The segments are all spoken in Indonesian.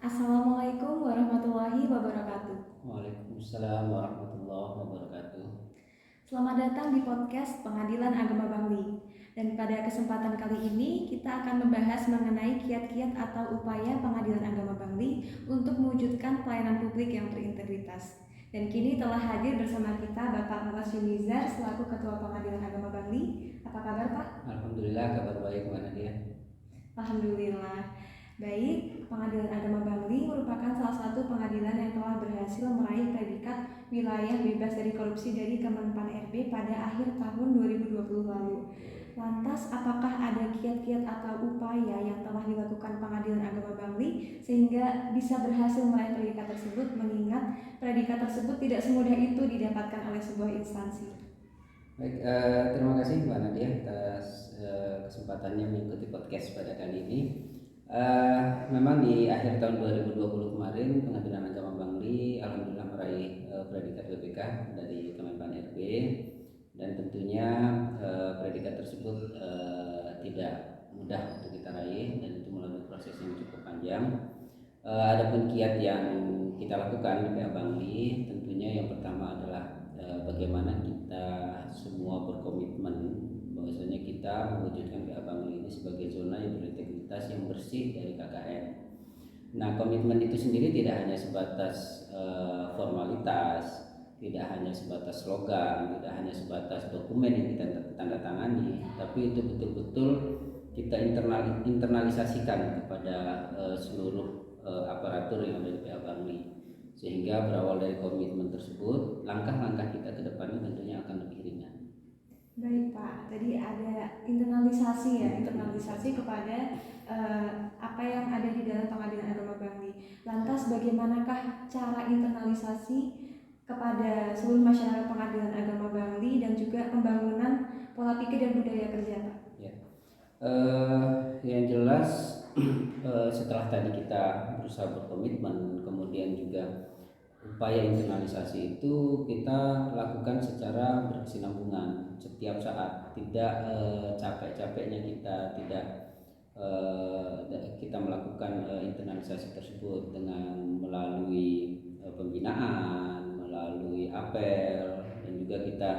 Assalamualaikum warahmatullahi wabarakatuh. Waalaikumsalam warahmatullahi wabarakatuh. Selamat datang di podcast Pengadilan Agama Bangli. Dan pada kesempatan kali ini kita akan membahas mengenai kiat-kiat atau upaya Pengadilan Agama Bangli untuk mewujudkan pelayanan publik yang berintegritas. Dan kini telah hadir bersama kita Bapak Muhammad Yunizar selaku Ketua Pengadilan Agama Bangli. Apa kabar Pak? Alhamdulillah, kabar baik. Mana dia? Alhamdulillah. Baik, Pengadilan Agama Bangli merupakan salah satu pengadilan yang telah berhasil meraih predikat wilayah bebas dari korupsi dari Kemenpan RB pada akhir tahun 2020 lalu. Lantas, apakah ada kiat-kiat atau upaya yang telah dilakukan Pengadilan Agama Bangli sehingga bisa berhasil meraih predikat tersebut, mengingat predikat tersebut tidak semudah itu didapatkan oleh sebuah instansi? Baik, terima kasih Mbak Nadia atas kesempatannya mengikuti podcast pada kali ini. Memang di akhir tahun 2020 kemarin Pengadilan Agama Bangli alhamdulillah meraih predikat BPK dari Kemenpan RB, dan tentunya predikat tersebut tidak mudah untuk kita raih dan itu melalui proses yang cukup panjang. Adapun kiat yang kita lakukan di PA Bangli tentunya yang pertama adalah bagaimana kita semua berkomitmen bahwasanya kita mewujudkan PA Bangli ini sebagai zona yang berintegritas yang bersih dari KKN. Nah, komitmen itu sendiri tidak hanya sebatas formalitas, tidak hanya sebatas slogan, tidak hanya sebatas dokumen yang kita tanda tangani, tapi itu betul-betul kita internalisasikan kepada seluruh aparatur yang ada di PA Bangli, sehingga berawal dari komitmen tersebut langkah-langkah kita ke depannya tentunya akan lebih ringan. Baik Pak, tadi ada internalisasi kepada apa yang ada di dalam Pengadilan Agama Bangli. Lantas bagaimanakah cara internalisasi kepada seluruh masyarakat Pengadilan Agama Bangli dan juga pembangunan pola pikir dan budaya kerja Pak? Ya. Yang jelas setelah tadi kita berusaha berkomitmen, kemudian juga upaya internalisasi itu kita lakukan secara berkesinambungan setiap saat, tidak capek-capeknya kita melakukan internalisasi tersebut dengan melalui pembinaan, melalui apel, dan juga kita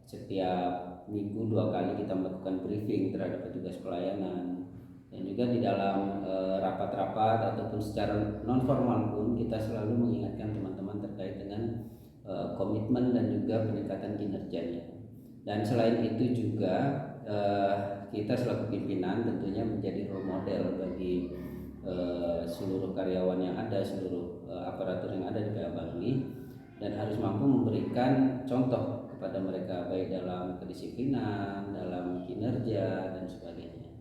setiap minggu 2 kali kita melakukan briefing terhadap petugas pelayanan, dan juga di dalam rapat-rapat ataupun secara non formal pun kita selalu mengingatkan teman-teman terkait dengan komitmen dan juga peningkatan kinerjanya. Dan selain itu juga kita selaku pimpinan tentunya menjadi role model bagi seluruh karyawan yang ada, seluruh aparatur yang ada di PA Bangli, dan harus mampu memberikan contoh kepada mereka baik dalam kedisiplinan, dalam kinerja dan sebagainya.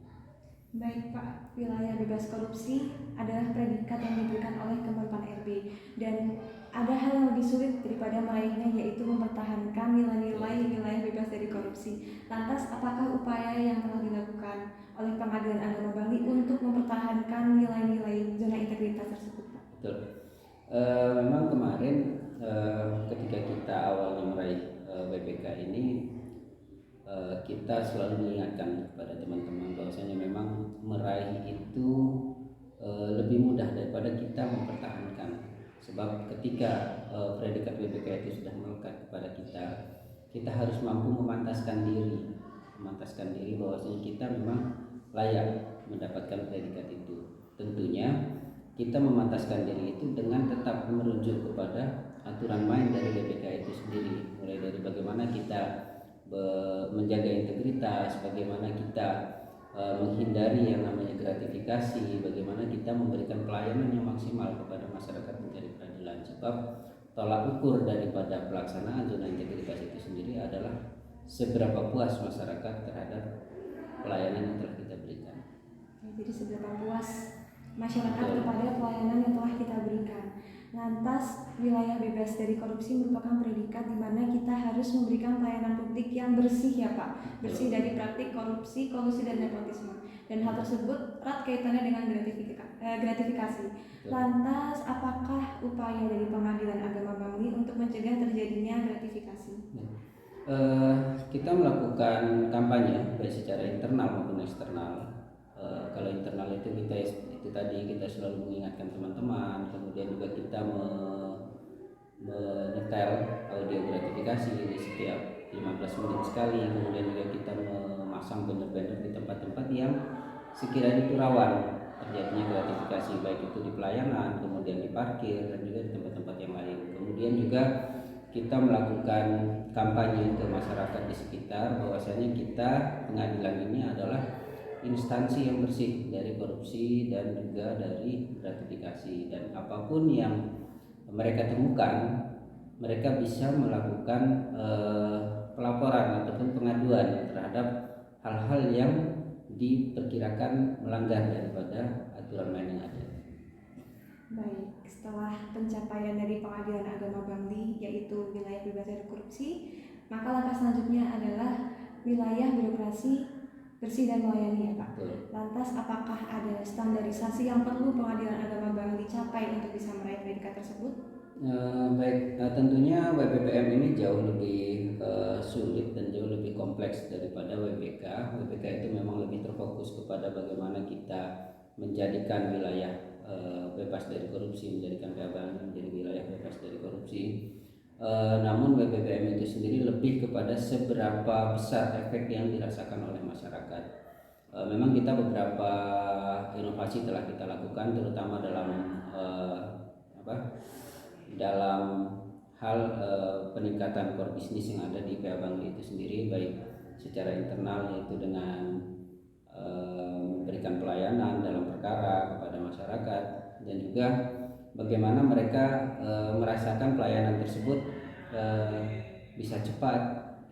Baik Pak, wilayah bebas korupsi adalah predikat yang diberikan oleh Kemenpan RB, dan ada hal yang lebih sulit daripada meraihnya, yaitu mempertahankan nilai-nilai wilayah bebas dari korupsi. Lantas apakah upaya yang telah dilakukan oleh Pengadilan Agama Bangli untuk mempertahankan nilai-nilai zona integritas tersebut Pak? Betul. Memang kemarin ketika kita awalnya meraih BPK ini, kita selalu mengingatkan kepada teman-teman bahwasanya memang meraih itu lebih mudah daripada kita mempertahankan. Sebab ketika predikat BPK itu sudah melekat kepada kita harus mampu memantaskan diri bahwasanya kita memang layak mendapatkan predikat itu. Tentunya kita memantaskan diri itu dengan tetap merujuk kepada aturan main dari BPK itu sendiri, mulai dari bagaimana kita menjaga integritas, bagaimana kita menghindari yang namanya gratifikasi, bagaimana kita memberikan pelayanan yang maksimal kepada masyarakat mencari keadilan. Sebab tolak ukur daripada pelaksanaan zona integritas itu sendiri adalah seberapa puas masyarakat terhadap pelayanan yang telah kita berikan. Jadi seberapa puas masyarakat kepada pelayanan yang telah kita berikan. Lantas wilayah bebas dari korupsi merupakan predikat di mana kita harus memberikan pelayanan publik yang bersih ya Pak, bersih dari praktik korupsi, kolusi dan nepotisme. Dan hal tersebut erat kaitannya dengan gratifikasi. Lantas apakah upaya dari Pengadilan Agama Bangli untuk mencegah terjadinya gratifikasi? Kita melakukan kampanye baik secara internal maupun eksternal Kalau internal itu kita itu tadi kita selalu mengingatkan teman-teman, kemudian juga kita menyetel audio gratifikasi di setiap 15 menit sekali, kemudian juga kita memasang banner-banner di tempat-tempat yang sekiranya itu rawan terjadinya gratifikasi, baik itu di pelayanan, kemudian di parkir, dan juga di tempat-tempat yang lain. Kemudian juga kita melakukan kampanye ke masyarakat di sekitar bahwasanya kita pengadilan ini adalah instansi yang bersih dari korupsi dan juga dari gratifikasi, dan apapun yang mereka temukan mereka bisa melakukan pelaporan ataupun pengaduan terhadap hal-hal yang diperkirakan melanggar daripada aturan main yang ada. Baik, setelah pencapaian dari Pengadilan Agama Bangli yaitu wilayah bebas dari korupsi, maka langkah selanjutnya adalah wilayah birokrasi bersih dan melayani ya Pak. Betul. Lantas apakah ada standarisasi yang perlu Pengadilan Agama Bangli capai untuk bisa meraih predikat tersebut? Baik, tentunya WPPM ini jauh lebih sulit dan jauh lebih kompleks daripada WBK. WBK itu memang lebih terfokus kepada bagaimana kita menjadikan wilayah bebas dari korupsi, menjadikan PA menjadi wilayah bebas dari korupsi. Namun WPPM itu sendiri lebih kepada seberapa besar efek yang dirasakan oleh masyarakat. Memang kita beberapa inovasi telah kita lakukan, terutama dalam hal peningkatan core bisnis yang ada di PA Bangli itu sendiri, baik secara internal yaitu dengan memberikan pelayanan dalam perkara kepada masyarakat, dan juga bagaimana mereka merasakan pelayanan tersebut bisa cepat,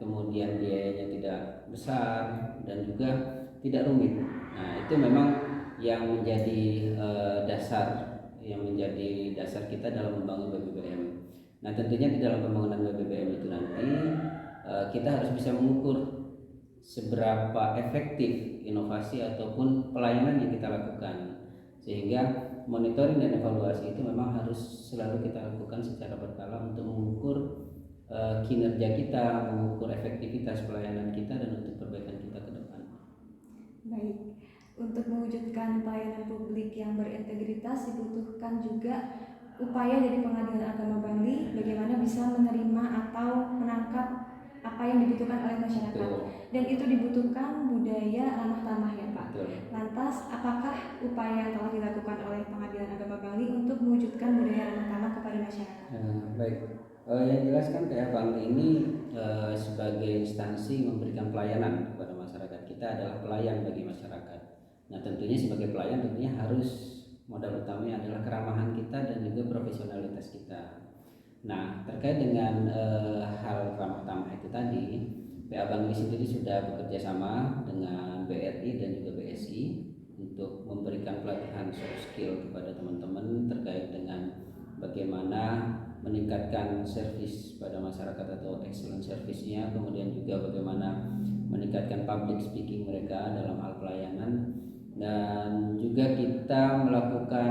kemudian biayanya tidak besar dan juga tidak rumit. Nah, itu memang yang menjadi dasar kita dalam membangun BBBM. Nah, tentunya di dalam pembangunan BBBM itu nanti kita harus bisa mengukur seberapa efektif inovasi ataupun pelayanan yang kita lakukan, sehingga monitoring dan evaluasi itu memang harus selalu kita lakukan secara berkala untuk mengukur kinerja kita, mengukur efektivitas pelayanan kita, dan untuk perbaikan kita ke depan. Baik, untuk mewujudkan pelayanan publik yang berintegritas dibutuhkan juga upaya dari Pengadilan Agama Bangli bagaimana bisa menerima atau menangkap apa yang dibutuhkan oleh masyarakat. Betul. Dan itu dibutuhkan budaya ramah tamah ya Pak. Betul. Lantas apakah upaya yang telah dilakukan oleh Pengadilan Agama Bangli untuk mewujudkan budaya ramah tamah kepada masyarakat? Baik, yang jelas kan PA Bangli ini sebagai instansi memberikan pelayanan kepada masyarakat. Kita adalah pelayan bagi masyarakat. Nah, tentunya sebagai pelayan tentunya harus modal utamanya adalah keramahan kita dan juga profesionalitas kita. Nah, terkait dengan hal ramah tamah itu tadi, PA Bangli sendiri sudah bekerja sama dengan BRI dan juga BSI untuk memberikan pelatihan soft skill kepada teman-teman terkait dengan bagaimana meningkatkan servis pada masyarakat atau excellent service-nya, kemudian juga bagaimana meningkatkan public speaking mereka dalam hal pelayanan, dan juga kita melakukan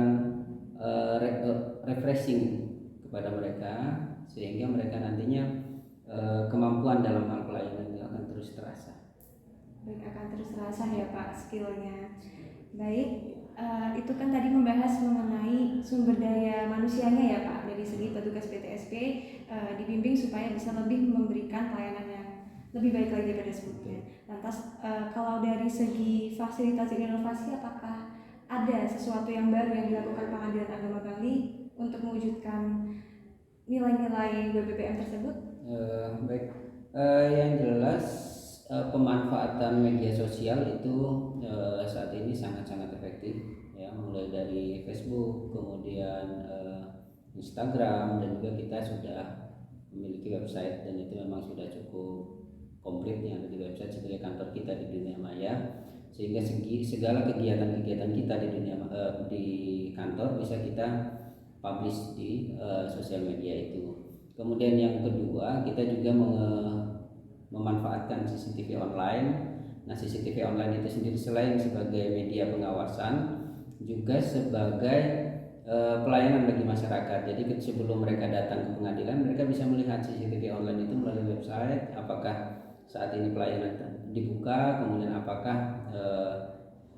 refreshing kepada mereka sehingga mereka nantinya kemampuan dalam hal pelayanan itu akan terus terasa. Baik, akan terus terasa ya Pak skillnya. Baik, itu kan tadi membahas mengenai sumber daya manusianya ya Pak, dari segi petugas PTSP dibimbing supaya bisa lebih memberikan pelayanan yang lebih baik lagi daripada sebelumnya. Lantas kalau dari segi fasilitas dan inovasi, apakah ada sesuatu yang baru yang dilakukan Pengadilan Agama Bangli untuk mewujudkan nilai-nilai BBBM tersebut? Baik, yang jelas pemanfaatan media sosial itu saat ini sangat-sangat efektif ya, mulai dari Facebook, kemudian Instagram, dan juga kita sudah memiliki website, dan itu memang sudah cukup komplit yang ada di website sebagai kantor kita di dunia maya, sehingga segala kegiatan-kegiatan kita di di kantor bisa kita publish di sosial media itu. Kemudian yang kedua, kita juga memanfaatkan CCTV online. Nah, CCTV online itu sendiri selain sebagai media pengawasan juga sebagai pelayanan bagi masyarakat. Jadi sebelum mereka datang ke pengadilan, mereka bisa melihat CCTV online itu melalui website, apakah saat ini pelayanan dibuka, kemudian apakah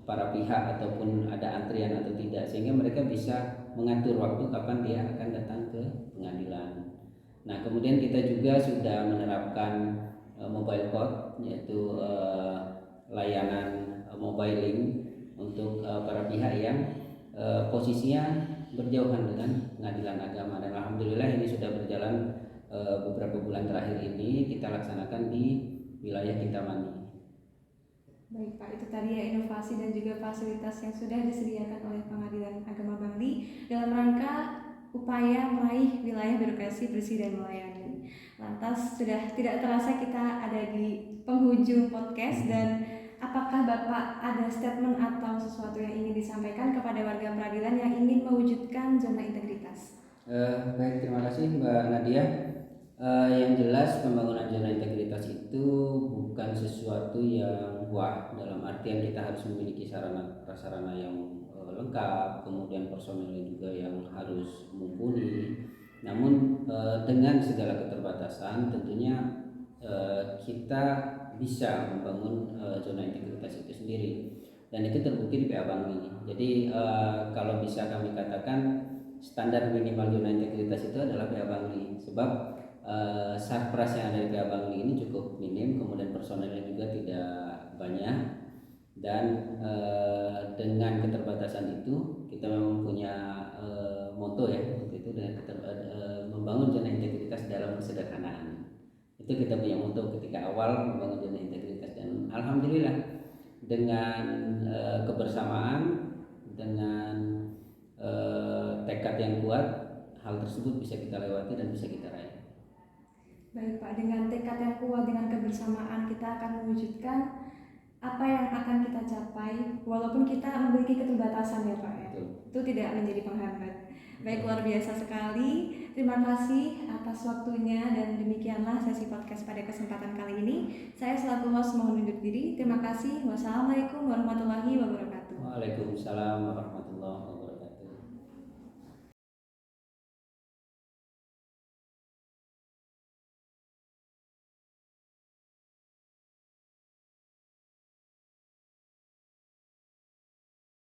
para pihak ataupun ada antrian atau tidak, sehingga mereka bisa mengatur waktu kapan dia akan datang ke pengadilan. Nah, kemudian kita juga sudah menerapkan mobile court, yaitu layanan mobile link untuk para pihak yang posisinya berjauhan dengan pengadilan agama, dan alhamdulillah ini sudah berjalan beberapa bulan terakhir ini kita laksanakan di wilayah Kintamani. Baik Pak, itu tadi ya inovasi dan juga fasilitas yang sudah disediakan oleh Pengadilan Agama Bangli dalam rangka upaya meraih wilayah birokrasi bersih dan melayani. Lantas sudah tidak terasa kita ada di penghujung podcast, dan apakah Bapak ada statement atau sesuatu yang ingin disampaikan kepada warga peradilan yang ingin mewujudkan zona integritas? Baik, terima kasih Mbak Nadia. Yang jelas pembangunan zona integritas itu bukan sesuatu yang wah, dalam artian kita harus memiliki sarana prasarana yang lengkap, kemudian personelnya juga yang harus mumpuni. Namun dengan segala keterbatasan tentunya kita bisa membangun zona integritas itu sendiri, dan itu terbukti di PA Bangli. Jadi kalau bisa kami katakan standar minimal zona integritas itu adalah PA Bangli, sebab sarpras yang ada di PA Bangli ini cukup minim, kemudian personelnya juga tidak banyak, dan dengan keterbatasan itu kita memang punya moto ya waktu itu, dengan membangun zona integritas dalam kesederhanaan. Itu kita punya moto ketika awal membangun zona integritas, dan alhamdulillah dengan kebersamaan, dengan tekad yang kuat, hal tersebut bisa kita lewati dan bisa kita raih. Baik Pak, dengan tekad yang kuat, dengan kebersamaan kita akan mewujudkan apa yang akan kita capai, walaupun kita memiliki keterbatasan ya Pak ya. Itu tidak menjadi penghambat. Baik, luar biasa sekali. Terima kasih atas waktunya, dan demikianlah sesi podcast pada kesempatan kali ini. Saya selaku host mohon undur diri. Terima kasih. Wassalamualaikum warahmatullahi wabarakatuh. Waalaikumsalam warahmatullahi wabarakatuh.